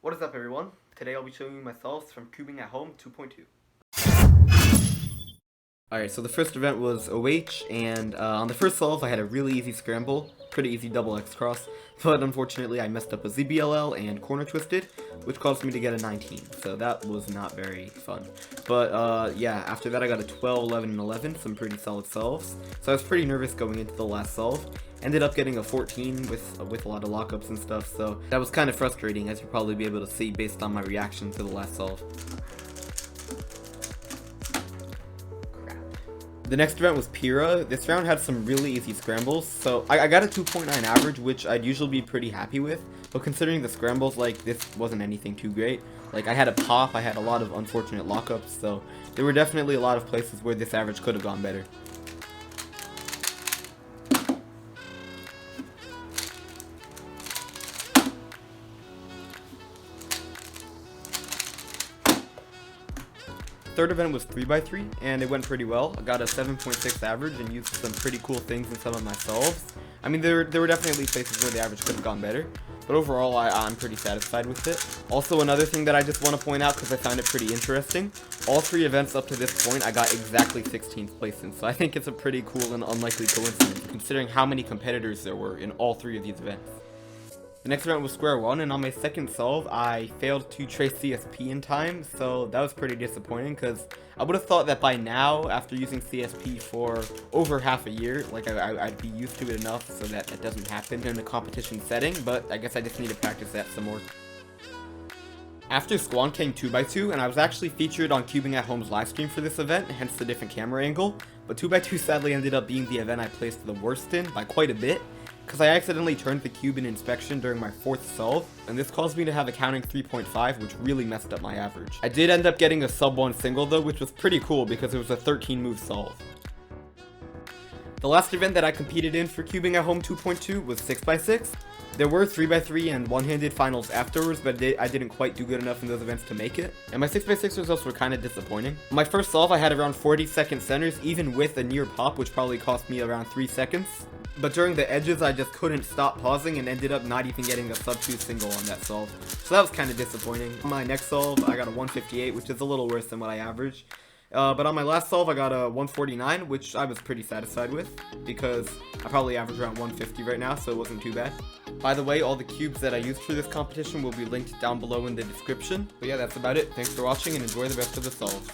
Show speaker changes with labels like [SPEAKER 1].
[SPEAKER 1] What is up, everyone? Today I'll be showing you my solves from Cubing at Home 2.2. Alright, so the first event was OH, and on the first solve I had a really easy scramble, pretty easy double X cross, but unfortunately I messed up a ZBLL and corner twisted, which caused me to get a 19, so that was not very fun. But yeah, after that I got a 12, 11, and 11, some pretty solid solves, so I was pretty nervous going into the last solve. Ended up getting a 14 with a lot of lockups and stuff, so that was kind of frustrating, as you'll probably be able to see based on my reaction to the last solve. The next event was Pira. This round had some really easy scrambles, so I got a 2.9 average, which I'd usually be pretty happy with, but considering the scrambles, like, this wasn't anything too great. Like, I had a pop, I had a lot of unfortunate lockups, so there were definitely a lot of places where this average could have gone better. Third event was 3x3, and it went pretty well. I got a 7.6 average and used some pretty cool things in some of my solves. I mean, there were definitely places where the average could have gone better, but overall I'm pretty satisfied with it. Also, another thing that I just want to point out, because I found it pretty interesting, all three events up to this point I got exactly 16th place in, so I think it's a pretty cool and unlikely coincidence, considering how many competitors there were in all three of these events. The next event was square one, and on my second solve, I failed to trace CSP in time, so that was pretty disappointing, because I would have thought that by now, after using CSP for over half a year, like I'd be used to it enough so that it doesn't happen in a competition setting, but I guess I just need to practice that some more. After Squan came 2x2, and I was actually featured on Cubing at Home's livestream for this event, hence the different camera angle, but 2x2 sadly ended up being the event I placed the worst in by quite a bit, because I accidentally turned the cube in inspection during my fourth solve, and this caused me to have a counting 3.5, which really messed up my average. I did end up getting a sub 1 single though, which was pretty cool because it was a 13 move solve. The last event that I competed in for Cubing at Home 2.2 was 6x6. There were 3x3 and one-handed finals afterwards, but I didn't quite do good enough in those events to make it, and my 6x6 results were kind of disappointing. My first solve I had around 40-second centers, even with a near pop, which probably cost me around 3 seconds. But during the edges, I just couldn't stop pausing and ended up not even getting a sub 2 single on that solve. So that was kind of disappointing. On my next solve, I got a 158, which is a little worse than what I averaged. But on my last solve, I got a 149, which I was pretty satisfied with, because I probably average around 150 right now, so it wasn't too bad. By the way, all the cubes that I used for this competition will be linked down below in the description. But yeah, that's about it. Thanks for watching, and enjoy the rest of the solves.